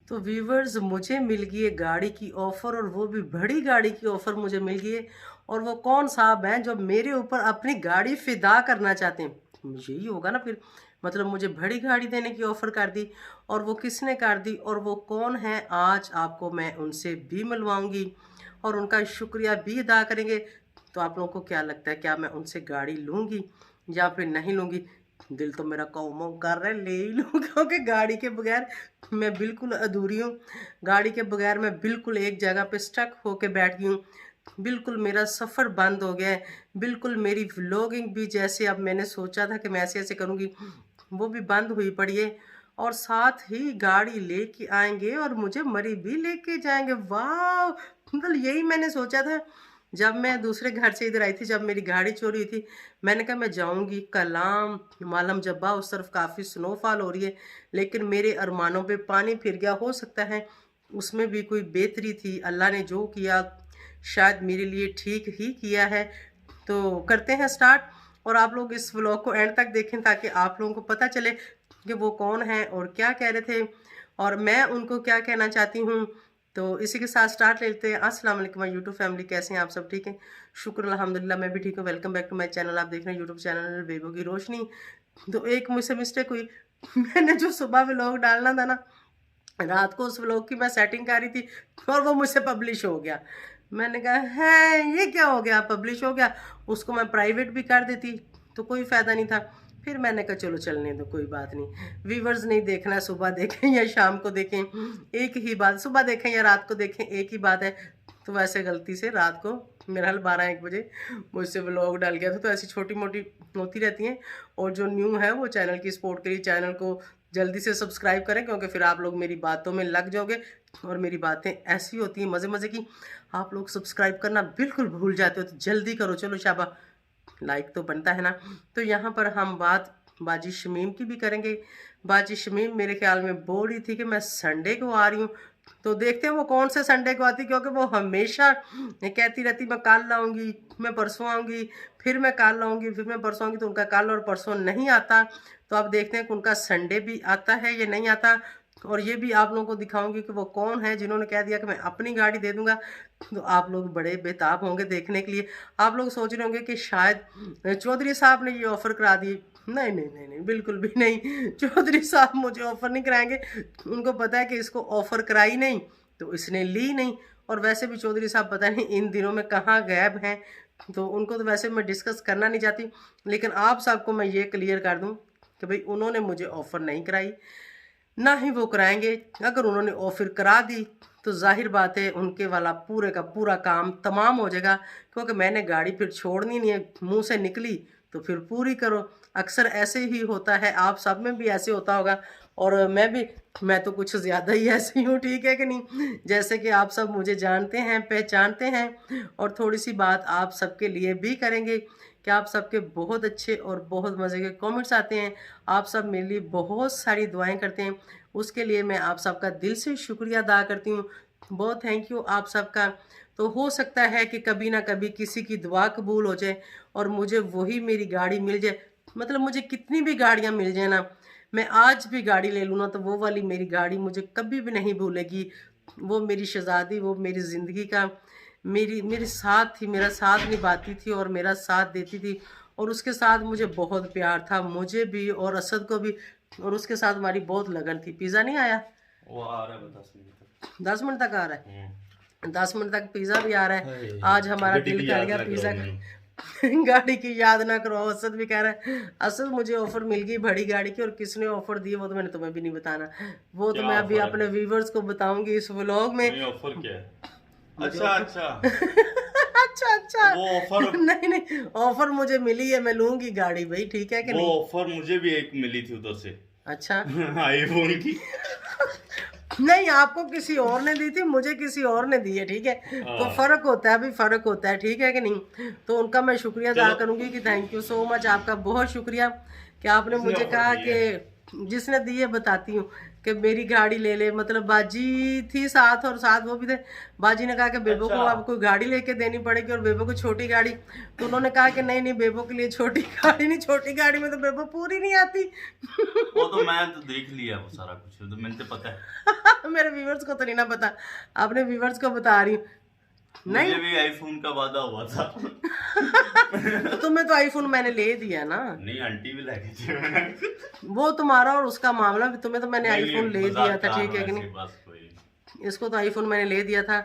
तो व्यूवर्स, मुझे मिल गई है गाड़ी की ऑफ़र, और वो भी बड़ी गाड़ी की ऑफ़र मुझे मिल गई है। और वो कौन साहब हैं जो मेरे ऊपर अपनी गाड़ी फ़िदा करना चाहते हैं? यही होगा ना फिर, मतलब मुझे बड़ी गाड़ी देने की ऑफ़र कर दी। और वो किसने कर दी और वो कौन है, आज आपको मैं उनसे भी मिलवाऊंगी और उनका शुक्रिया भी अदा करेंगे। तो आप लोगों को क्या लगता है, क्या मैं उनसे गाड़ी लूँगी या फिर नहीं लूँगी? दिल तो मेरा काऊ माऊ कर रहा है, ले ही लूँ क्योंकि गाड़ी के बगैर मैं बिल्कुल अधूरी हूँ। गाड़ी के बगैर मैं बिल्कुल एक जगह पे स्टक होके बैठ गई हूँ। बिल्कुल मेरा सफ़र बंद हो गया है। बिल्कुल मेरी व्लॉगिंग भी, जैसे अब मैंने सोचा था कि मैं ऐसे-ऐसे करूँगी, वो भी बंद हुई पड़ी है। और साथ ही गाड़ी लेके आएँगे और मुझे मरी भी लेके जाएँगे। वाह! मतलब यही मैंने सोचा था। जब मैं दूसरे घर से इधर आई थी, जब मेरी गाड़ी चोरी हुई थी, मैंने कहा मैं जाऊँगी कलाम, मालम जब्बा, उस तरफ काफ़ी स्नोफॉल हो रही है, लेकिन मेरे अरमानों पे पानी फिर गया। हो सकता है उसमें भी कोई बेहतरी थी, अल्लाह ने जो किया शायद मेरे लिए ठीक ही किया है। तो करते हैं स्टार्ट, और आप लोग इस व्लॉग को एंड तक देखें ताकि आप लोगों को पता चले कि वो कौन है और क्या कह रहे थे और मैं उनको क्या कहना चाहती हूँ। तो इसी के साथ स्टार्ट लेते हैं। अस्सलाम वालेकुम माय यूट्यूब फैमिली, कैसे हैं आप सब? ठीक हैं, शुक्र अल्हम्दुलिल्लाह, मैं भी ठीक हूँ। Welcome back to my channel. आप देख रहे हैं यूट्यूब चैनल बेबो की रोशनी। तो एक मुझसे मिस्टेक हुई मैंने जो सुबह व्लॉग डालना था ना, रात को उस व्लॉग की मैं सेटिंग कर रही थी और वो मुझसे पब्लिश हो गया। मैंने कहा है ये क्या हो गया, पब्लिश हो गया। उसको मैं प्राइवेट भी कर देती तो कोई फ़ायदा नहीं था। फिर मैंने कहा चलो चलने दो, कोई बात नहीं। व्यूवर्स नहीं देखना, सुबह देखें या शाम को देखें, एक ही बात, सुबह देखें या रात को देखें, एक ही बात है। तो वैसे गलती से रात को मेरा हाल 12-1 बजे मुझसे व्लॉग डल गया था। तो ऐसी छोटी मोटी होती रहती हैं। और जो न्यू है वो चैनल की सपोर्ट करिए, चैनल को जल्दी से सब्सक्राइब करें, क्योंकि फिर आप लोग मेरी बातों में लग जाओगे। और मेरी बातें ऐसी होती हैं मज़े मज़े की, आप लोग सब्सक्राइब करना बिल्कुल भूल जाते हो। तो जल्दी करो, चलो शाबा, लाइक तो बनता है ना। तो यहाँ पर हम बात बाजी शमीम की भी करेंगे। बाजी शमीम मेरे ख्याल में बोल रही थी कि मैं संडे को आ रही हूँ। तो देखते हैं वो कौन से संडे को आती, क्योंकि वो हमेशा कहती रहती मैं कल आऊँगी, मैं परसों आऊँगी, फिर मैं कल आऊँगी, फिर मैं परसों आऊँगी। तो उनका कल और परसों नहीं आता। तो अब देखते हैं कि उनका संडे भी आता है या नहीं आता। और ये भी आप लोगों को दिखाऊंगी कि वो कौन है जिन्होंने कह दिया कि मैं अपनी गाड़ी दे दूंगा। तो आप लोग बड़े बेताब होंगे देखने के लिए। आप लोग सोच रहे होंगे कि शायद चौधरी साहब ने ये ऑफ़र करा दी। नहीं नहीं नहीं नहीं, बिल्कुल भी नहीं। चौधरी साहब मुझे ऑफ़र नहीं कराएंगे। उनको पता है कि इसको ऑफ़र कराई नहीं तो इसने ली नहीं। और वैसे भी चौधरी साहब पता नहीं इन दिनों में कहाँ गायब हैं। तो उनको तो वैसे मैं डिस्कस करना नहीं चाहती, लेकिन आप सबको मैं ये क्लियर कर दूं कि भाई उन्होंने मुझे ऑफ़र नहीं कराई, ना ही वो कराएंगे। अगर उन्होंने ऑफ़र करा दी तो जाहिर बात है उनके वाला पूरे का पूरा काम तमाम हो जाएगा, क्योंकि मैंने गाड़ी फिर छोड़नी नहीं है। मुंह से निकली तो फिर पूरी करो। अक्सर ऐसे ही होता है, आप सब में भी ऐसे होता होगा। और मैं तो कुछ ज़्यादा ही ऐसी हूँ, ठीक है कि नहीं? जैसे कि आप सब मुझे जानते हैं, पहचानते हैं। और थोड़ी सी बात आप सबके लिए भी करेंगे कि आप सबके बहुत अच्छे और बहुत मज़े के कमेंट्स आते हैं। आप सब मेरे लिए बहुत सारी दुआएं करते हैं, उसके लिए मैं आप सबका दिल से शुक्रिया अदा करती हूँ। बहुत थैंक यू आप सबका। तो हो सकता है कि कभी ना कभी किसी की दुआ कबूल हो जाए और मुझे वही मेरी गाड़ी मिल जाए। मतलब मुझे कितनी भी गाड़ियाँ मिल जाए ना, मैं आज भी गाड़ी ले लूँ ना, तो वो वाली मेरी गाड़ी मुझे कभी भी नहीं भूलेगी। वो मेरी शहज़ादी, वो मेरी ज़िंदगी का मेरी मेरे साथ थी, मेरा साथ निभाती थी और मेरा साथ देती थी। और उसके साथ मुझे बहुत प्यार था, मुझे भी और असद को भी। और उसके साथ हमारी बहुत लगन थी। पिज़्ज़ा नहीं आया? वो आ रहा है 10 मिनट तक। 10 मिनट तक आ रहा है? 10 मिनट तक पिज़्ज़ा भी आ रहा है। आज हमारा गड्डी दिल की कर याद गया ना पिज़्ज़ा कराओ का। मैंने। गाड़ी की याद ना करो, असद भी कह रहा है। असद मुझे ऑफर मिल गई बड़ी गाड़ी की, और किसने ऑफर दी वो तो मैंने तुम्हें भी नहीं बताना। वो तो क्या मैं अभी ऑफर है? अपने व्यूवर्स को बताऊंगी इस व्लॉग में। नहीं, ऑफर क्या है? मुझे अच्छा ऑफर अच्छा। अच्छा अच्छा। वो ऑफर नहीं नहीं, ऑफर मुझे मिली है, मैं लूंगी गाड़ी भाई, ठीक है कि वो नहीं? ऑफर मुझे भी एक मिली थी उधर से। अच्छा। आईफोन की। नहीं, आपको किसी और ने दी थी, मुझे किसी और ने दी है, ठीक है। तो हाँ, फर्क होता है, अभी फर्क होता है, ठीक है कि नहीं? तो उनका मैं शुक्रिया अदा चलो। करूंगी कि थैंक यू सो मच, आपका बहुत शुक्रिया कि आपने किसने मुझे ऑफर कहा दी है? कि जिसने दी है बताती हूँ। कि मेरी गाड़ी ले ले, मतलब बाजी थी साथ और साथ वो भी थे। बाजी ने कहा कि बेबो को अच्छा। अब कोई गाड़ी लेके देनी पड़ेगी और बेबो को छोटी गाड़ी, तो उन्होंने कहा कि नहीं नहीं बेबो के लिए छोटी गाड़ी नहीं, छोटी गाड़ी में तो बेबो पूरी नहीं आती। वो तो मैं तो देख लिया वो सारा कुछ, तो मैंने तो पता है। मेरे व्यूवर्स को तो नहीं ना पता, आपने व्यूवर्स को बता रही हूँ। नहीं मुझे भी आईफोन का वादा हुआ था। तो तुम्हें तो आईफोन मैंने ले दिया ना। नहीं आंटी भी लगी थी। वो तुम्हारा और उसका मामला भी, तुम्हें तो मैंने नहीं, आईफोन ले मजाक दिया था, कर ठीक रहा है कि हूँ नहीं। ऐसे, बस कोई। इसको तो आईफोन मैंने ले दिया था।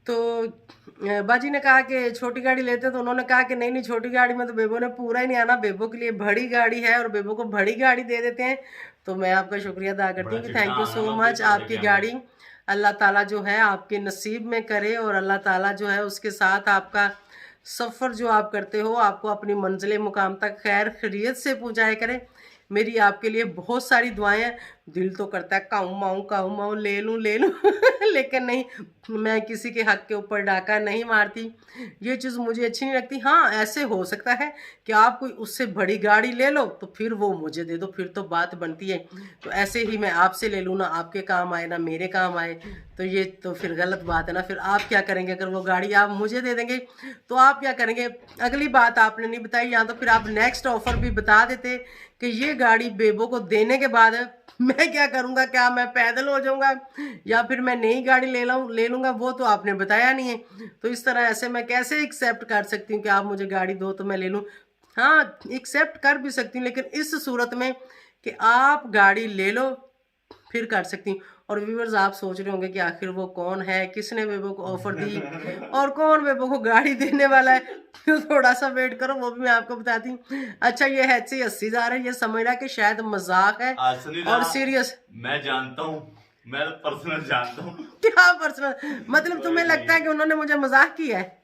तो बाजी ने कहा कि छोटी गाड़ी लेते, तो उन्होंने कहा कि नहीं नहीं छोटी गाड़ी में तो बेबो ने पूरा ही नहीं आना, बेबो के लिए बड़ी गाड़ी है और बेबो को बड़ी गाड़ी दे देते हैं। तो मैं आपका शुक्रिया अदा करती हूँ कि बड़ा थैंक यू चिट्टा सो आना मच। मत आपकी देखो गाड़ी अल्लाह ताला जो है आपके नसीब में करे और अल्लाह ताला जो है उसके साथ आपका सफ़र जो आप करते हो आपको अपनी मंजिल मुकाम तक खैर खैरियत से पहुँचाए करे। मेरी आपके लिए बहुत सारी दुआएं हैं। दिल तो करता है काऊ माऊ ले लूँ लेकिन नहीं, मैं किसी के हक के ऊपर डाका नहीं मारती, ये चीज़ मुझे अच्छी नहीं लगती। हाँ ऐसे हो सकता है कि आप कोई उससे बड़ी गाड़ी ले लो तो फिर वो मुझे दे दो, फिर तो बात बनती है। तो ऐसे ही मैं आपसे ले लूँ, ना आपके काम आए ना मेरे काम आए, तो ये तो फिर गलत बात है ना। फिर आप क्या करेंगे अगर वो गाड़ी आप मुझे दे देंगे तो आप क्या करेंगे? अगली बात आपने नहीं बताई, या तो फिर आप नेक्स्ट ऑफर भी बता देते कि ये गाड़ी बेबो को देने के बाद मैं क्या करूँगा, क्या मैं पैदल हो जाऊँगा या फिर मैं नई गाड़ी ले लूँगा, वो तो आपने बताया नहीं है। तो इस तरह ऐसे मैं कैसे एक्सेप्ट कर सकती हूँ कि आप मुझे गाड़ी दो तो मैं ले लूँ? हाँ एक्सेप्ट कर भी सकती हूँ, लेकिन इस सूरत में कि आप गाड़ी ले लो फिर कर सकती हूँ। और व्यूअर्स आप सोच रहे होंगे कि आखिर वो कौन है, किसने बेबो को ऑफर दी और कौन बेबो को गाड़ी देने वाला है। तो थोड़ा सा वेट करो, वो भी मैं आपको बताती हूँ। अच्छा ये हैद से हंसी जा रहा है, ये समझ रहा है कि शायद मजाक है और सीरियस। मैं जानता हूँ, मैं पर्सनल जानता हूँ। क्या पर्सनल? मतलब तुम्हें लगता है कि उन्होंने मुझे मजाक किया है?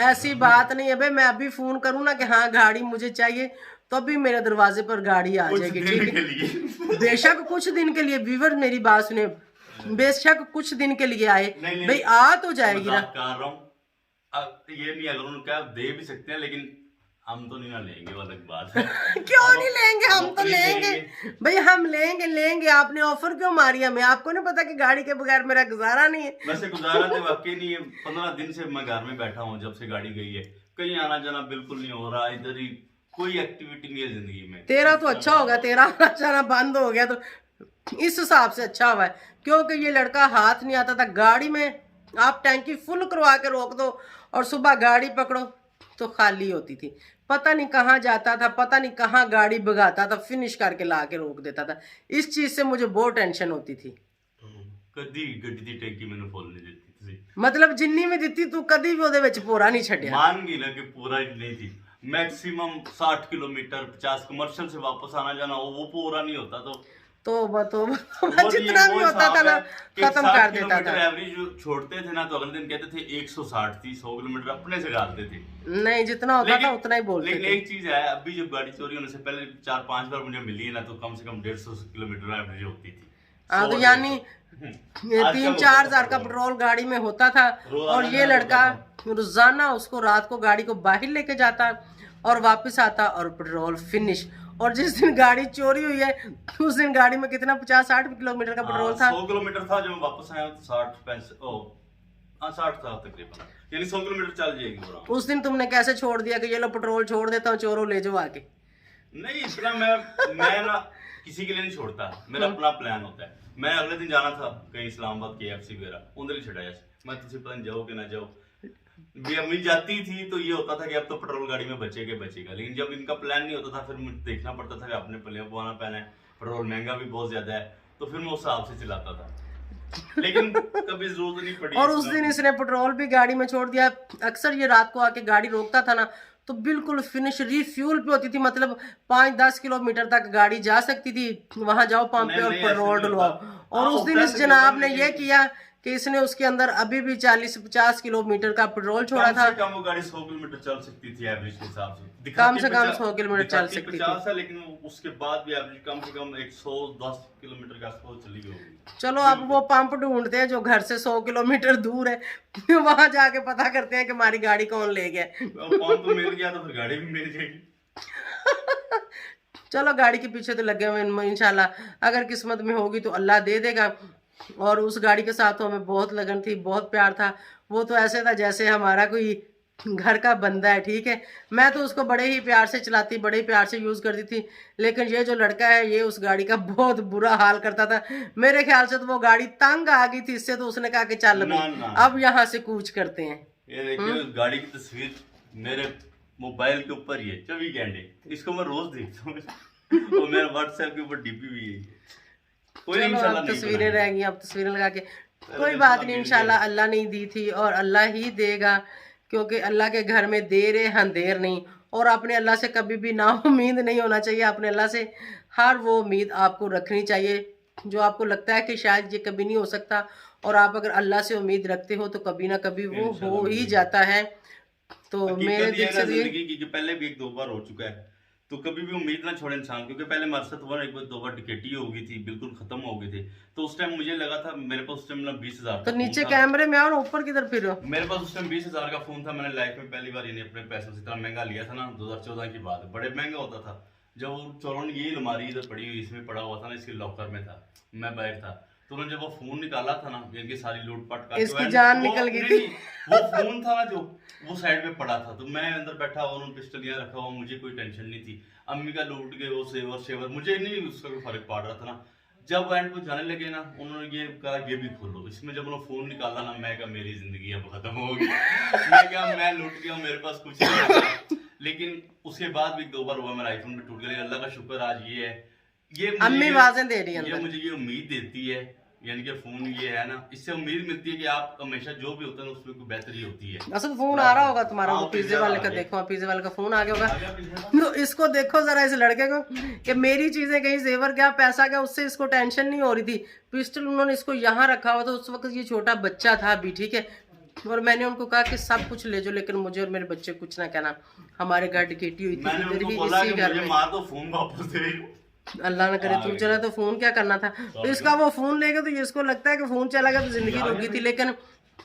ऐसी बात नहीं है भाई, मैं अभी फोन करूँ ना कि हाँ गाड़ी मुझे चाहिए तो अभी मेरे दरवाजे पर गाड़ी आ जाएगी, ठीक है। बेशक कुछ दिन के लिए, व्यूअर मेरी बात सुने, बेशक कुछ दिन के लिए आए भाई, आ तो जाएगी ना। कर रहा हूँ ये नहीं, अगर उन्होंने कहा दे भी सकते हैं लेकिन हम तो नहीं ना लेंगे, वो अलग बात है। क्यों नहीं लेंगे? हम तो लेंगे भाई, हम लेंगे। आपने ऑफर क्यों मारी हमें? आपको नहीं पता कि गाड़ी के बगैर मेरा गुजारा नहीं है? वैसे गुजारा तो वाकई नहीं है। 15 दिन से मैं घर में बैठा हूँ, जब से गाड़ी गई है कहीं आना जाना बिल्कुल नहीं हो रहा, इधर ही कोई एक्टिविटी नहीं है जिंदगी में। तेरा तो अच्छा हो गया, तेरा आना जाना बंद हो गया तो इस हिसाब से अच्छा हुआ है, क्योंकि ये लड़का हाथ नहीं आता था। गाड़ी में आप टैंकी फुल करवा के रोक दो और सुबह गाड़ी पकड़ो तो खाली होती थी। पता नहीं कहाँ जाता था, पता नहीं कहाँ गाड़ी भगाता था, फिनिश करके ला के रोक देता था। इस चीज से मुझे बहुत टेंशन होती थी। कदी गड्डी दी टैंकी मैंने फुल नहीं देती थी, मतलब जिन्नी में दी तू कदी भी ਉਹਦੇ ਵਿੱਚ पूरा नहीं छड्या। मान गई ना कि पूरा ही नहीं थी। मैक्सिमम 60 किलोमीटर 50 कमर्शियल से वापस आना जाना वो पूरा नहीं होता। तो जितना भी होता था ना खत्म कर देता था। एवरेज छोड़ते थे ना तो अगले दिन कहते थे 160 थी, 100 किलोमीटर अपने से डालते थे। नहीं जितना होता था उतना ही बोलते थे। लेकिन एक चीज है, अभी जब गाड़ी चोरी होने से पहले 4-5 बार मुझे मिली है ना, तो कम से कम 150 किलोमीटर एवरेज होती थी। हाँ तो यानी 3-4 हजार का पेट्रोल गाड़ी में होता था और ये लड़का रोजाना उसको रात को गाड़ी को बाहर लेके जाता और वापस आता और पेट्रोल फिनिश। और जिस दिन गाड़ी चोरी हुई है उस दिन गाड़ी में कितना 50-60 किलोमीटर का पेट्रोल था। 100 किलोमीटर था। जब मैं वापस आया तो 60 था तकरीबन, यानी 100 किलोमीटर चल जाएगी। उस दिन तुमने कैसे छोड़ दिया कि ये लो पेट्रोल छोड़ देता हूँ, चोरों ले जाओ आके? नहीं इतना मैं ना किसी के लिए नहीं छोड़ता, मेरा अपना प्लान होता है। मैं अगले दिन जाना था कहीं इस्लामाबाद KFC वगैरह, उधर ही छड़ाया मैं, तुझे पता नहीं जाओ कि ना जाओ। भी अम्मी जाती थी तो ये होता था कि अब तो पेट्रोल गाड़ी में बचेगा, लेकिन जब इनका प्लान नहीं होता था फिर मुझे देखना पड़ता था कि अपने पले पुआना पहना है, पेट्रोल महंगा भी बहुत ज्यादा है, तो फिर मैं उस हिसाब से चलाता था। लेकिन कभी जरूरत नहीं पड़ी। और उस दिन इसने पेट्रोल भी गाड़ी में छोड़ दिया। अक्सर ये रात को आके गाड़ी रोकता था ना तो बिल्कुल फिनिश रिफ्यूल पे होती थी, मतलब 5-10 किलोमीटर तक गाड़ी जा सकती थी। वहां जाओ पंप पे और पेट्रोल डलवाओ। और उस दिन इस जनाब ने ये किया कि इसने उसके अंदर अभी भी 40-50 किलोमीटर का पेट्रोल छोड़ा था। कम वो गाड़ी 100 किलोमीटर चल सकती थी एवरेज के हिसाब से, कम से कम 100 किलोमीटर चल सकती थी। 50 है, लेकिन उसके बाद भी एवरेज कम से कम 110 किलोमीटर के आसपास चली गई। चलो अब वो पंप ढूंढते हैं जो घर से 100 किलोमीटर दूर है, वहां जाके पता करते हैं कि हमारी गाड़ी कौन ले गया। पंप मिल गया तो फिर गाड़ी भी मिल जाएगी। चलो गाड़ी के पीछे तो लगे हुए हैं, इंशाल्लाह अगर किस्मत में होगी तो अल्लाह दे देगा। और उस गाड़ी के साथ तो हमें बहुत लगन थी, बहुत प्यार था। वो तो ऐसे था जैसे हमारा कोई घर का बंदा है, ठीक है। मैं तो उसको बड़े ही प्यार से चलाती, बड़े ही प्यार से यूज़ करती थी। लेकिन ये जो लड़का है ये उस गाड़ी का बहुत बुरा हाल करता था। मेरे ख्याल से तो वो गाड़ी तंग आ गई थी इससे, तो उसने कहा कि चल ना, ना। अब यहाँ से कूच करते हैं। ये देखिए उस गाड़ी की तस्वीर मेरे मोबाइल के ऊपर ही है 24 घंटे, इसको मैं रोज देखता हूँ और मेरे व्हाट्सएप के ऊपर डीपी भी है। कोई चलो इंशाल्लाह अब नहीं तस्वीरें बनाएगा। रह गई, अब तस्वीरें लगा के कोई जब बात थोड़ा नहीं, मिल इंशाल्लाह जाए। अल्लाह नहीं दी थी और अल्लाह ही देगा, क्योंकि अल्लाह के घर में देर है अंधेर नहीं। और अपने अल्लाह से कभी भी ना उम्मीद नहीं होना चाहिए। अपने अल्लाह से हर वो उम्मीद आपको रखनी चाहिए जो आपको लगता है कि शायद ये कभी नहीं हो सकता। और आप अगर अल्लाह से उम्मीद रखते हो तो कभी ना कभी वो इंशाल्लाह हो ही मिलेगा। जाता है। तो मेरे हकीकत ये दिल है ना से भी जिंदगी की कि पहले भी एक दो बार हो चुका है, तो कभी भी उम्मीद ना छोड़े इंसान, क्योंकि पहले हमारे साथ हुआ ना, एक बार दो बार टिकट हो गई थी, बिल्कुल खत्म हो गई थी। तो उस टाइम मुझे लगा था, मेरे पास उस टाइम ना 20,000 तो का फोन नीचे था। कैमरे में आओ ना, ऊपर किधर फिर हो। मेरे पास उस टाइम 20,000 का फोन था। मैंने लाइफ में पहली बार यानी अपने पैसों से इतना महंगा लिया था ना, 2014 की बात है, बड़े महंगा होता था। जब वो चौरन ये अलमारी इधर पड़ी हुई इसमें पड़ा हुआ था ना, इसके लॉकर में था, मैं बाहर था, तो उन्होंने जब वो फोन निकाला था ना, इनकी सारी लूटपाट करके इसकी जान निकल गई थी। वो फोन था ना जो वो साइड पे पड़ा था, तो मैं अंदर बैठा हुआ, उन्होंने पिस्टल यहाँ रखा हुआ, मुझे कोई टेंशन नहीं थी। अम्मी का लूट गए वो सेवर शेवर, मुझे नहीं उसका कोई फर्क पड़ रहा था ना। जब एंड को जाने लगे ना, उन्होंने ये कहा ये भी खोलो। इसमें जब उन्होंने फोन निकाला ना, मैं कहा मेरी जिंदगी अब खत्म हो गई। मैं कहा मैं लूट गया, मेरे पास कुछ नहीं बचा। लेकिन उसके बाद भी दो बार हुआ मेरा आईफोन भी टूट गया, लेकिन अल्लाह का शुक्र आज ये है, ये मुझे अम्मी ये- आवाजें दे रही है ये अंदर। मुझे ये उम्मीद देती है, यानी कि फोन ये है ना, इससे उम्मीद मिलती है कि आप हमेशा जो भी होता है ना उसमें कोई बेहतरी होती है। असल फोन आ रहा होगा तुम्हारा, हाँ, वो पिज्जे पिज्जा वाले आ का गया। देखो, पिज्जे वाले का फोन आ गया होगा। आ गया पिज्जा? तो इसको देखो जरा, इस लड़के को, कि मेरी चीजें कहीं जेवर क्या पैसा क्या, उससे इसको टेंशन नहीं हो रही थी। पिस्टल उन्होंने इसको यहाँ रखा हुआ था, उस वक्त ये छोटा बच्चा था अभी, ठीक है। और मैंने उनको कहा कि सब कुछ ले जाओ, लेकिन मुझे और मेरे बच्चे कुछ ना कहना। हमारे घर डिकेटी हुई थी मैंने इधर उनको ही बोला इसी कि घर मुझे में। मार दो, फोन वापस दे। अल्लाह ना करे तू चला तो फोन क्या करना था। तो इसका वो फोन ले गया, तो इसको लगता है कि फोन चला गया तो जिंदगी रुक गई थी, लेकिन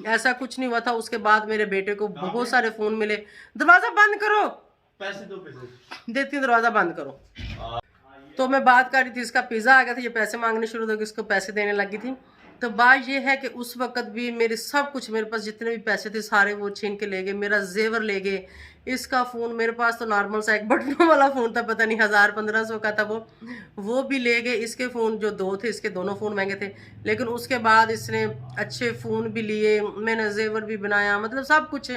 ऐसा कुछ नहीं हुआ था। उसके बाद मेरे बेटे को बहुत सारे फोन मिले। दरवाजा बंद करो, पैसे दो, पैसे देती हूँ, दरवाजा बंद करो। तो मैं बात कर रही थी, इसका पिज़्ज़ा आ गया था, ये पैसे मांगने शुरू हो गए, इसको पैसे देने लगी थी। तो बात ये है कि उस वक्त भी मेरे सब कुछ, मेरे पास जितने भी पैसे थे सारे वो छीन के ले गए, मेरा जेवर ले गए। इसका फ़ोन, मेरे पास तो नॉर्मल सा एक बटनों वाला फ़ोन था, पता नहीं 1000-1500 का था वो भी ले गए। इसके फ़ोन जो दो थे, इसके दोनों फ़ोन महंगे थे, लेकिन उसके बाद इसने अच्छे फ़ोन भी लिए, मैंने जेवर भी बनाया, मतलब सब कुछ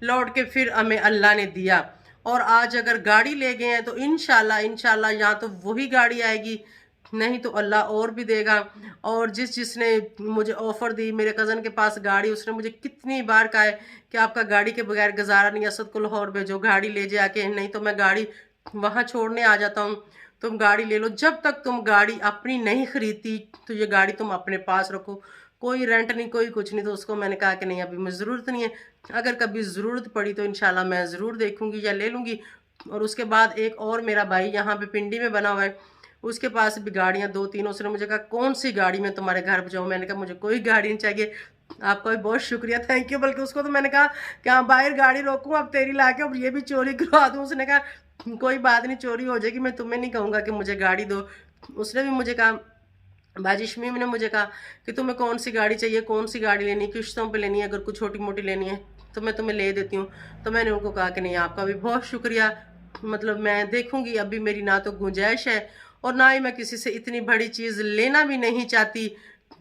लौट के फिर हमें अल्लाह ने दिया। और आज अगर गाड़ी ले गए हैं तो इंशाल्लाह यहाँ तो वही गाड़ी आएगी, नहीं तो अल्लाह और भी देगा। और जिसने मुझे ऑफ़र दी, मेरे कज़न के पास गाड़ी, उसने मुझे कितनी बार कहा है कि आपका गाड़ी के बगैर गुजारा नहीं, असद को लाहौर भेजो, गाड़ी ले जाके, नहीं तो मैं गाड़ी वहाँ छोड़ने आ जाता हूँ, तुम गाड़ी ले लो। जब तक तुम गाड़ी अपनी नहीं खरीदती तो ये गाड़ी तुम अपने पास रखो, कोई रेंट नहीं, कोई कुछ नहीं। तो उसको मैंने कहा कि नहीं, अभी मुझे ज़रूरत नहीं है, अगर कभी ज़रूरत पड़ी तो इंशाल्लाह मैं ज़रूर देखूंगी या ले लूँगी। और उसके बाद एक और मेरा भाई यहाँ पे पिंडी में बना हुआ है, उसके पास भी गाड़ियाँ 2-3, उसने मुझे कहा कौन सी गाड़ी में तुम्हारे घर पर जाऊँ। मैंने कहा मुझे कोई गाड़ी नहीं चाहिए। आपका भी बहुत शुक्रिया, थैंक यू। बल्कि उसको तो मैंने कहा कि हाँ बाहर गाड़ी रोकूँ अब तेरी ला के, और ये भी चोरी करवा दूँ। उसने कहा कोई बात नहीं, चोरी हो जाएगी, मैं तुम्हें नहीं कहूँगा कि मुझे गाड़ी दो। उसने भी मुझे कहा, बाजी शमीम ने मुझे कहा कि तुम्हें कौन सी गाड़ी चाहिए, कौन सी गाड़ी लेनी है, किश्तों पे लेनी है, अगर कुछ छोटी मोटी लेनी है तो मैं तुम्हें ले देती हूँ। तो मैंने उनको कहा कि नहीं, आपका भी बहुत शुक्रिया, मतलब मैं देखूँगी। अभी मेरी ना तो गुंजाइश है और ना ही मैं किसी से इतनी बड़ी चीज़ लेना भी नहीं चाहती,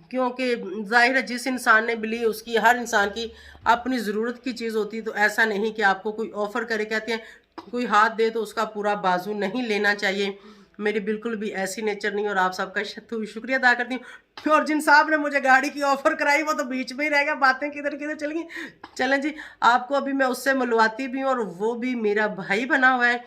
क्योंकि जाहिर है जिस इंसान ने बिली, उसकी, हर इंसान की अपनी ज़रूरत की चीज़ होती है। तो ऐसा नहीं कि आपको कोई ऑफ़र करे, कहते हैं कोई हाथ दे तो उसका पूरा बाजू नहीं लेना चाहिए। मेरी बिल्कुल भी ऐसी नेचर नहीं, और आप सबका शुक्रिया अदा करती हूँ। और जिन साहब ने मुझे गाड़ी की ऑफ़र कराई वो तो बीच में ही रह गया, बातें किधर किधर चल गई। चलें जी, आपको अभी मैं उससे मिलवाती भी हूँ, और वो भी मेरा भाई बना हुआ है,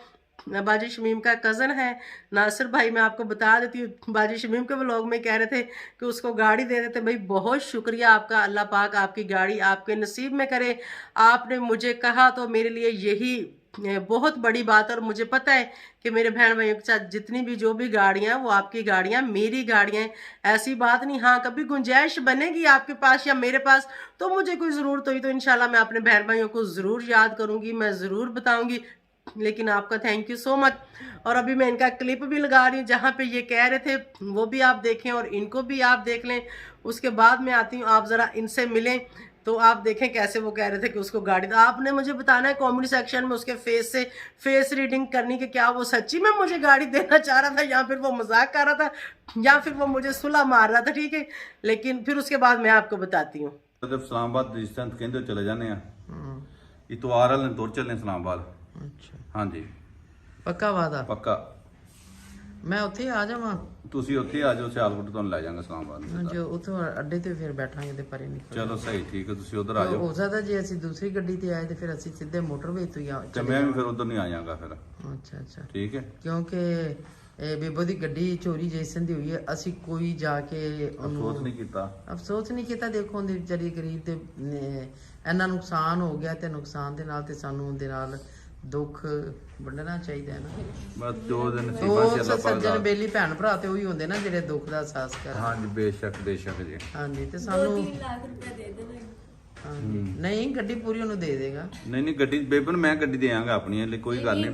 बाजी शमीम का कज़न है नासिर भाई। मैं आपको बता देती हूँ, बाजी शमीम के व्लॉग में कह रहे थे कि उसको गाड़ी दे देते। भाई बहुत शुक्रिया आपका, अल्लाह पाक आपकी गाड़ी आपके नसीब में करे। आपने मुझे कहा तो मेरे लिए यही बहुत बड़ी बात है। और मुझे पता है कि मेरे बहन भाइयों के साथ जितनी भी जो भी गाड़ियाँ, वो आपकी गाड़ियाँ, मेरी गाड़ियाँ हैं, ऐसी बात नहीं। हाँ, कभी गुंजाइश बनेगी आपके पास या मेरे पास, तो मुझे कोई ज़रूरत हुई तो इंशाल्लाह मैं अपने बहन भाइयों को ज़रूर याद करूँगी, मैं ज़रूर बताऊँगी। लेकिन आपका थैंक यू सो मच। और अभी मैं इनका क्लिप भी लगा रही हूँ जहाँ पे ये कह रहे थे, वो भी आप देखें और इनको भी आप देख लें। उसके बाद मैं आती हूँ, आप ज़रा इनसे मिलें तो आप देखें कैसे वो कह रहे थे कि उसको गाड़ी, तो आपने मुझे बताना है कमेंट सेक्शन में उसके फेस से फेस रीडिंग करनी कि क्या वो सच्ची में मुझे गाड़ी देना चाह रहा था या फिर वो मजाक कर रहा था या फिर वो मुझे सुलह मार रहा था, ठीक है। लेकिन फिर उसके बाद मैं आपको बताती हूँ। जब इस्लामाबाद रिश्तेदार कहते चले जाने इतवार वाले दिन तुर चलने इस्लामाबाद। अच्छा, हाँ जी पक्का वादा, पक्का। मैं ਉੱਥੇ ਆ ਜਾਵਾਂ ਤੁਸੀਂ ਉੱਥੇ ਆ ਜਾਓ, ਸਿਆਲਕੋਟ ਤੁਹਾਨੂੰ ਲੈ ਜਾਵਾਂਗਾ ਇਸਲਾਮਾਬਾਦ। ਜੋ ਉੱਥੋਂ ਅੱਡੇ ਤੇ ਫਿਰ ਬੈਠਾਂਗੇ ਤੇ ਪਰੇ ਨਿਕਲ ਚਲੋ ਸਹੀ ਠੀਕ ਹੈ, ਤੁਸੀਂ ਉਧਰ ਆ ਜਾਓ ਹੋ ਸਕਦਾ ਜੇ ਅਸੀਂ ਦੂਸਰੀ ਗੱਡੀ ਤੇ ਆਏ ਤੇ ਫਿਰ ਅਸੀਂ ਸਿੱਧੇ ਮੋਟਰਵੇ ਤੋਂ ਹੀ ਤੇ ਮੈਂ ਵੀ ਫਿਰ ਉਧਰ ਨਹੀਂ ਆ ਜਾਵਾਂਗਾ ਫਿਰ। ਅੱਛਾ ਅੱਛਾ, ਠੀਕ ਹੈ ਕਿਉਂਕਿ ਇਹ ਬੇਬੋ ਦੀ ਗੱਡੀ ਚੋਰੀ ਜੈਸਨ ਦੀ ਹੋਈ ਹੈ, ਅਸੀਂ ਕੋਈ ਜਾ ਕੇ ਅਫਸੋਸ ਨਹੀਂ ਕੀਤਾ। ਅਫਸੋਸ ਨਹੀਂ ਕੀਤਾ। ਦੇਖੋ ਉਹਦੀ ਵਿਚਾਰੀ ਗਰੀਬ ਤੇ ਇੰਨਾ ਨੁਕਸਾਨ ਹੋ ਗਿਆ ਤੇ ਨੁਕਸਾਨ ਦੇ ਨਾਲ ਤੇ ਸਾਨੂੰ ਉਹਦੇ ਨਾਲ ਦੁੱਖ ਵੰਡਣਾ ਚਾਹੀਦਾ ਹੈ ਨਾ। ਬਸ ਜੋ ਦਿਨ ਉਹ ਨਸੀਬਾਂ ਸੀ ਅੱਲਾਹ ਪਾਕ ਸੱਜਣ ਦਾ। ਬੇਲੀ ਭੈਣ ਭਰਾ ਤੇ ਉਹੀ ਹੁੰਦੇ ਨਾ ਜਿਹੜੇ ਦੁੱਖ ਦਾ ਅਹਿਸਾਸ ਕਰਨ। ਹਾਂਜੀ ਬੇਸ਼ੱਕ ਬੇਸ਼ੱਕ ਜੀ। ਹਾਂਜੀ ਤੇ ਸਾਨੂੰ 2-3 ਲੱਖ ਰੁਪਏ ਦੇ ਦੇਣਾ। ਹਾਂਜੀ ਨਹੀਂ ਗੱਡੀ ਪੂਰੀ ਉਹਨੂੰ ਦੇ ਦੇਗਾ। ਨਹੀਂ ਨਹੀਂ ਗੱਡੀ ਬੇਬੇ ਨੂੰ ਮੈਂ ਗੱਡੀ ਦੇਵਾਂਗਾ ਆਪਣੀ ਲਈ, ਕੋਈ ਗੱਲ ਨਹੀਂ।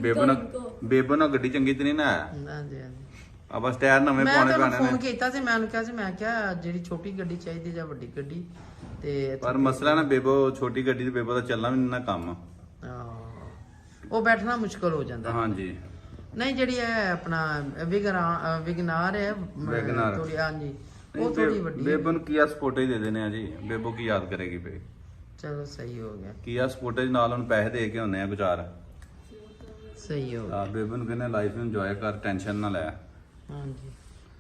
ਬੇਬੇ ਨਾਲ ਗੱਡੀ ਚੰਗੀ ਤੇ ਨਹੀਂ ਨਾ ਆਇਆ। ਹਾਂਜੀ ਹਾਂਜੀ, ਆ ਬਸ ਟਾਇਰ ਨਵੇਂ ਮੈਂ ਪਾਉਣੇ ਤੁਹਾਨੂੰ ਪੈਣੇ ਫੋਨ ਨੇ। ਕੀਤਾ ਸੀ, ਮੈਂ ਉਹਨੂੰ ਕਿਹਾ ਸੀ, ਮੈਂ ਕਿਹਾ ਜਿਹੜੀ ਛੋਟੀ ਗੱਡੀ ਚਾਹੀਦੀ ਜਾਂ ਵੱਡੀ ਗੱਡੀ ਤੇ ਪਰ ਮਸਲਾ ਨਾ ਬੇਬੋ ਛੋਟੀ ਗੱਡੀ ਤੇ ਬੇਬੋ ਦਾ ਚੱਲਣਾ ਵੀ ਨਹੀਂ ਨਾ ਕੰਮ। ਉਹ ਬੈਠਣਾ ਮੁਸ਼ਕਲ ਹੋ ਜਾਂਦਾ। ਹਾਂਜੀ ਨਹੀਂ ਜਿਹੜੀ ਹੈ ਆਪਣਾ ਵਿਗਨਾਰ ਹੈ ਵੈਗਨਾਰ। ਥੋੜੀ, ਹਾਂਜੀ ਉਹ ਥੋੜੀ ਵੱਡੀ ਹੈ। ਬੇਬੋ ਨੂੰ ਕੀਆ ਸਪੋਰਟੇਜ ਦੇ ਦੇਣੇ ਆ ਜੀ, ਬੇਬੋ ਕੀ ਯਾਦ ਕਰੇਗੀ ਪਈ। ਚਲੋ ਸਹੀ ਹੋ ਗਿਆ, ਕੀਆ ਸਪੋਰਟੇਜ ਨਾਲ ਉਹਨੂੰ ਪੈਸੇ ਦੇ ਕੇ ਹੁੰਨੇ ਆ ਗੁਜ਼ਾਰ। ਸਹੀ ਹੋ ਗਿਆ। ਆ ਬੇਬੋ ਨੂੰ ਕਹਿੰਦੇ ਲਾਈਫ ਨੂੰ ਇੰਜੋਏ ਕਰ, ਟੈਨਸ਼ਨ ਨਾ ਲੈ। ਹਾਂਜੀ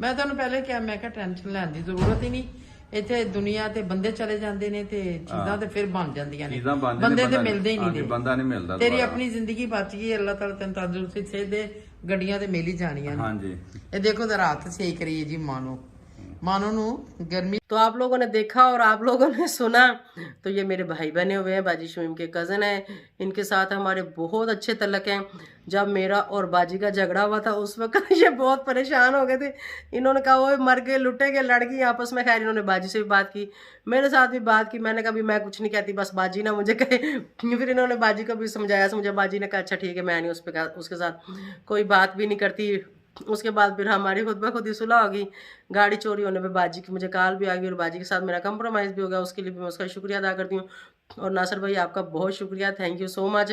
ਮੈਂ ਤੁਹਾਨੂੰ ਪਹਿਲੇ ਕਿਹਾ, ਮੈਂ ਕਿਹਾ ਟੈਨਸ਼ਨ ਲੈਣ ਦੀ ਜ਼ਰੂਰਤ ਹੀ ਨਹੀਂ। ਇੱਥੇ ਦੁਨੀਆ ਤੇ ਬੰਦੇ ਚਲੇ ਜਾਂਦੇ ਨੇ ਤੇ ਚੀਜ਼ਾਂ ਤੇ ਫਿਰ ਬਣ ਜਾਂਦੀਆਂ ਨੇ, ਚੀਜ਼ਾਂ ਬਣਦੀਆਂ ਬੰਦੇ ਨੇ, ਤੇ ਮਿਲਦੇ ਹੀ ਨਹੀਂ ਹਾਂਜੀ, ਨੇ। ਬੰਦਾ ਨਹੀਂ ਮਿਲਦਾ ਤੇਰੀ ਦੁਬਾਰਾ। ਆਪਣੀ ਜ਼ਿੰਦਗੀ ਬਚ ਗਈ, ਅੱਲਾਹ ਤਾਲਾ ਤੈਨੂੰ ਤੰਦਰੁਸਤੀ ਸੇ ਦੇ, ਗੱਡੀਆਂ ਤੇ ਮਿਲ ਹੀ ਜਾਣੀਆਂ ਨੇ। ਹਾਂਜੀ ये देखो जरा हाथ से ही करिए जी, मानो नु गर्मी। तो आप लोगों ने देखा और आप लोगों ने सुना, तो ये मेरे भाई बने हुए हैं, बाजी शमीम के कज़न हैं। इनके साथ हमारे बहुत अच्छे तल्लक हैं। जब मेरा और बाजी का झगड़ा हुआ था उस वक्त ये बहुत परेशान हो गए थे। इन्होंने कहा वो मर गए, लुटे गए, लड़ गई आपस में। खैर इन्होंने बाजी से भी बात की, मेरे साथ भी बात की। मैंने कहा भी मैं कुछ नहीं कहती, बस बाजी ना मुझे कहे। फिर इन्होंने बाजी को भी समझाया समझा, बाजी ने कहा अच्छा ठीक है, मैं नहीं उसके साथ कोई बात भी नहीं करती। उसके बाद फिर हमारी खुद ब खुद ही सुलह होगी। गाड़ी चोरी होने पे बाजी की मुझे कॉल भी आ गई और बाजी के साथ मेरा कंप्रोमाइज़ भी हो गया। उसके लिए भी मैं उसका शुक्रिया अदा करती हूँ। और नासिर भाई आपका बहुत शुक्रिया, थैंक यू सो मच।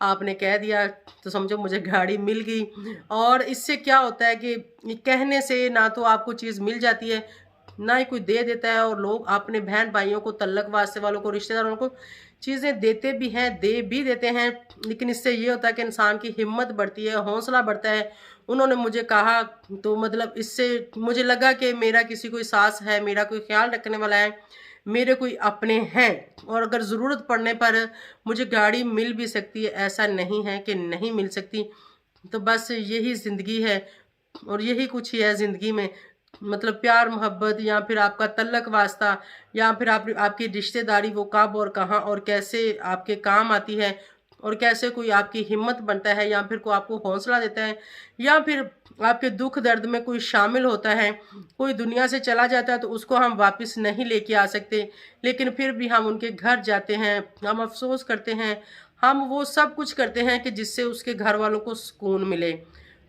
आपने कह दिया तो समझो मुझे गाड़ी मिल गई। और इससे क्या होता है कि कहने से ना तो आपको चीज़ मिल जाती है, ना ही कोई दे देता है। और लोग अपने बहन भाइयों को, तल्लक वास्ते वालों को, रिश्तेदारों को चीज़ें देते भी हैं, दे भी देते हैं। लेकिन इससे ये होता है कि इंसान की हिम्मत बढ़ती है, हौसला बढ़ता है। उन्होंने मुझे कहा तो मतलब इससे मुझे लगा कि मेरा किसी कोई सास है, मेरा कोई ख्याल रखने वाला है, मेरे कोई अपने हैं। और अगर ज़रूरत पड़ने पर मुझे गाड़ी मिल भी सकती है, ऐसा नहीं है कि नहीं मिल सकती। तो बस यही ज़िंदगी है और यही कुछ ही है ज़िंदगी में। मतलब प्यार मोहब्बत या फिर आपका तल्लक वास्ता या फिर आपकी रिश्तेदारी वो कब और कहाँ और कैसे आपके काम आती है और कैसे कोई आपकी हिम्मत बनता है या फिर कोई आपको हौसला देता है या फिर आपके दुख दर्द में कोई शामिल होता है। कोई दुनिया से चला जाता है तो उसको हम वापस नहीं लेके आ सकते, लेकिन फिर भी हम उनके घर जाते हैं, हम अफसोस करते हैं, हम वो सब कुछ करते हैं कि जिससे उसके घर वालों को सुकून मिले।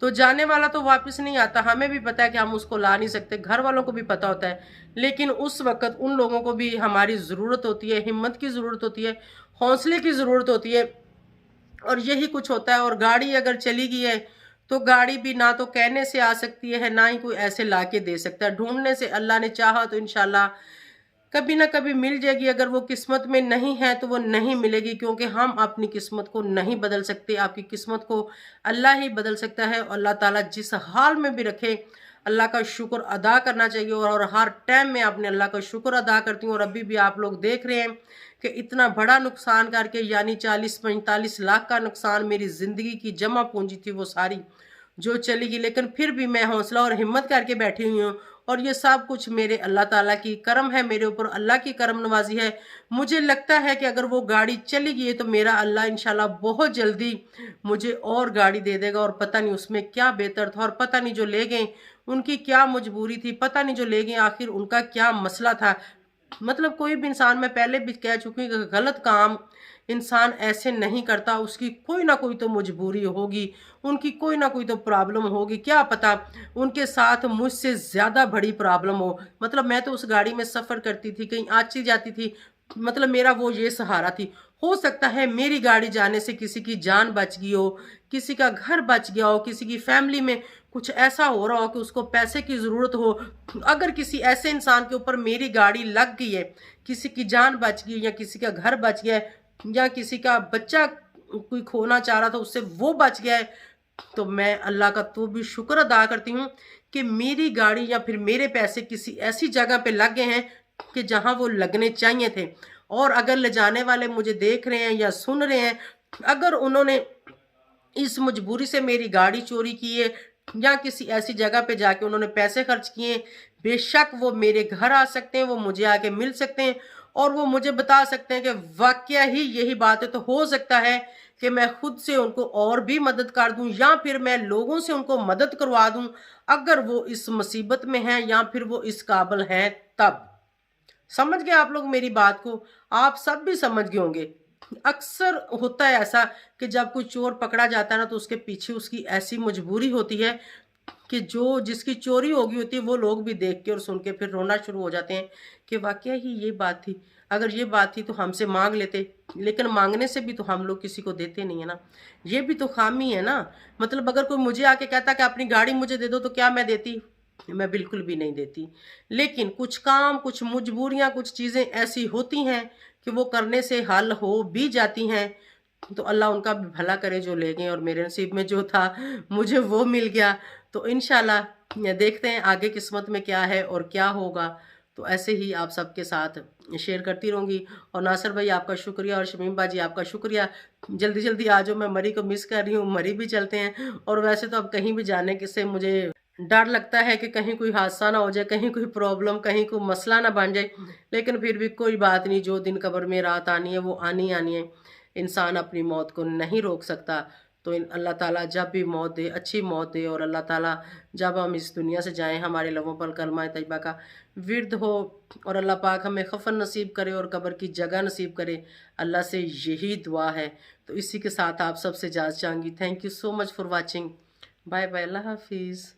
तो जाने वाला तो वापस नहीं आता, हमें भी पता है कि हम उसको ला नहीं सकते, घर वालों को भी पता होता है। लेकिन उस वक़्त उन लोगों को भी हमारी ज़रूरत होती है, हिम्मत की ज़रूरत होती है, हौसले की ज़रूरत होती है। और यही कुछ होता है। और गाड़ी अगर चली गई है तो गाड़ी भी ना तो कहने से आ सकती है, ना ही कोई ऐसे ला के दे सकता है। ढूंढने से अल्लाह ने चाहा तो इंशाल्लाह कभी ना कभी मिल जाएगी। अगर वो किस्मत में नहीं है तो वो नहीं मिलेगी, क्योंकि हम अपनी किस्मत को नहीं बदल सकते। आपकी किस्मत को अल्लाह ही बदल सकता है। और अल्लाह ताला जिस हाल में भी रखे, अल्लाह का शुक्र अदा करना चाहिए। और हर टाइम में आपने अल्लाह का शुक्र अदा करती हूँ। और अभी भी आप लोग देख रहे हैं कि इतना बड़ा नुकसान करके, यानी 40-45 लाख का नुकसान, मेरी ज़िंदगी की जमा पूंजी थी वो सारी जो चली गई। लेकिन फिर भी मैं हौसला और हिम्मत करके बैठी हुई हूँ। और ये सब कुछ मेरे अल्लाह ताला की करम है, मेरे ऊपर अल्लाह की करम नवाजी है। मुझे लगता है कि अगर वो गाड़ी चली गई है तो मेरा अल्लाह इंशाल्लाह बहुत जल्दी मुझे और गाड़ी दे देगा। और पता नहीं उसमें क्या बेहतर था, और पता नहीं जो ले गए उनकी क्या मजबूरी थी, पता नहीं जो ले गए आखिर उनका क्या मसला था। मतलब कोई भी इंसान, मैं पहले भी कह चुकी हूँ कि गलत काम इंसान ऐसे नहीं करता, उसकी कोई ना कोई तो मजबूरी होगी, उनकी कोई ना कोई तो प्रॉब्लम होगी, क्या पता उनके साथ मुझसे ज़्यादा बड़ी प्रॉब्लम हो। मतलब मैं तो उस गाड़ी में सफ़र करती थी, कहीं आती जाती थी, मतलब मेरा वो ये सहारा थी। हो सकता है मेरी गाड़ी जाने से किसी की जान बच गई हो, किसी का घर बच गया हो, किसी की फैमिली में कुछ ऐसा हो रहा हो कि उसको पैसे की ज़रूरत हो। अगर किसी ऐसे इंसान के ऊपर मेरी गाड़ी लग गई है, किसी की जान बच गई या किसी का घर बच गया है या किसी का बच्चा कोई खोना चाह रहा था उससे वो बच गया है, तो मैं अल्लाह का तो भी शुक्र अदा करती हूँ कि मेरी गाड़ी या फिर मेरे पैसे किसी ऐसी जगह पे लग गए हैं कि जहाँ वो लगने चाहिए थे। और अगर ले जाने वाले मुझे देख रहे हैं या सुन रहे हैं, अगर उन्होंने इस मजबूरी से मेरी गाड़ी चोरी की है या किसी ऐसी जगह पे जाके उन्होंने पैसे खर्च किए, बेशक वो मेरे घर आ सकते हैं, वो मुझे आके मिल सकते हैं और वो मुझे बता सकते हैं कि वाकया ही यही बात है। तो हो सकता है कि मैं खुद से उनको और भी मदद कर दूं या फिर मैं लोगों से उनको मदद करवा दूं, अगर वो इस मुसीबत में हैं या फिर वो इस काबिल हैं तब। समझ गए आप लोग मेरी बात को? आप सब भी समझ गए होंगे। अक्सर होता है ऐसा कि जब कोई चोर पकड़ा जाता है ना, तो उसके पीछे उसकी ऐसी मजबूरी होती है कि जो जिसकी चोरी हो गई होती है वो लोग भी देख के और सुन के फिर रोना शुरू हो जाते हैं कि वाकया ही ये बात थी, अगर ये बात थी तो हमसे मांग लेते। लेकिन मांगने से भी तो हम लोग किसी को देते नहीं है ना, ये भी तो खामी है ना। मतलब अगर कोई मुझे आके कहता कि अपनी गाड़ी मुझे दे दो, तो क्या मैं देती? मैं बिल्कुल भी नहीं देती। लेकिन कुछ काम, कुछ मजबूरियां, कुछ चीज़ें ऐसी होती हैं कि वो करने से हल हो भी जाती हैं। तो अल्लाह उनका भी भला करे जो ले गए, और मेरे नसीब में जो था मुझे वो मिल गया। तो इंशाल्लाह देखते हैं आगे किस्मत में क्या है और क्या होगा। तो ऐसे ही आप सबके साथ शेयर करती रहूँगी। और नासिर भाई आपका शुक्रिया और शमीम बाजी आपका शुक्रिया। जल्दी जल्दी आ जाओ, मैं मरी को मिस कर रही हूँ, मरी भी चलते हैं। और वैसे तो अब कहीं भी जाने के से मुझे डर लगता है कि कहीं कोई हादसा ना हो जाए, कहीं कोई प्रॉब्लम, कहीं कोई मसला ना बन जाए। लेकिन फिर भी कोई बात नहीं, जो दिन कब्र में रात आनी है वो आनी आनी है। इंसान अपनी मौत को नहीं रोक सकता। तो अल्लाह ताला जब भी मौत दे, अच्छी मौत दे, और अल्लाह ताला जब हम इस दुनिया से जाएं हमारे लबों पर कलमा तैयबा का विर्द हो, और अल्लाह पाक हमें खफन नसीब करे और कब्र की जगह नसीब करे। अल्लाह से यही दुआ है। तो इसी के साथ आप सबसे इजाज़त चाहूँगी। Thank you so much for watching. Bye bye, अल्लाह हाफिज़।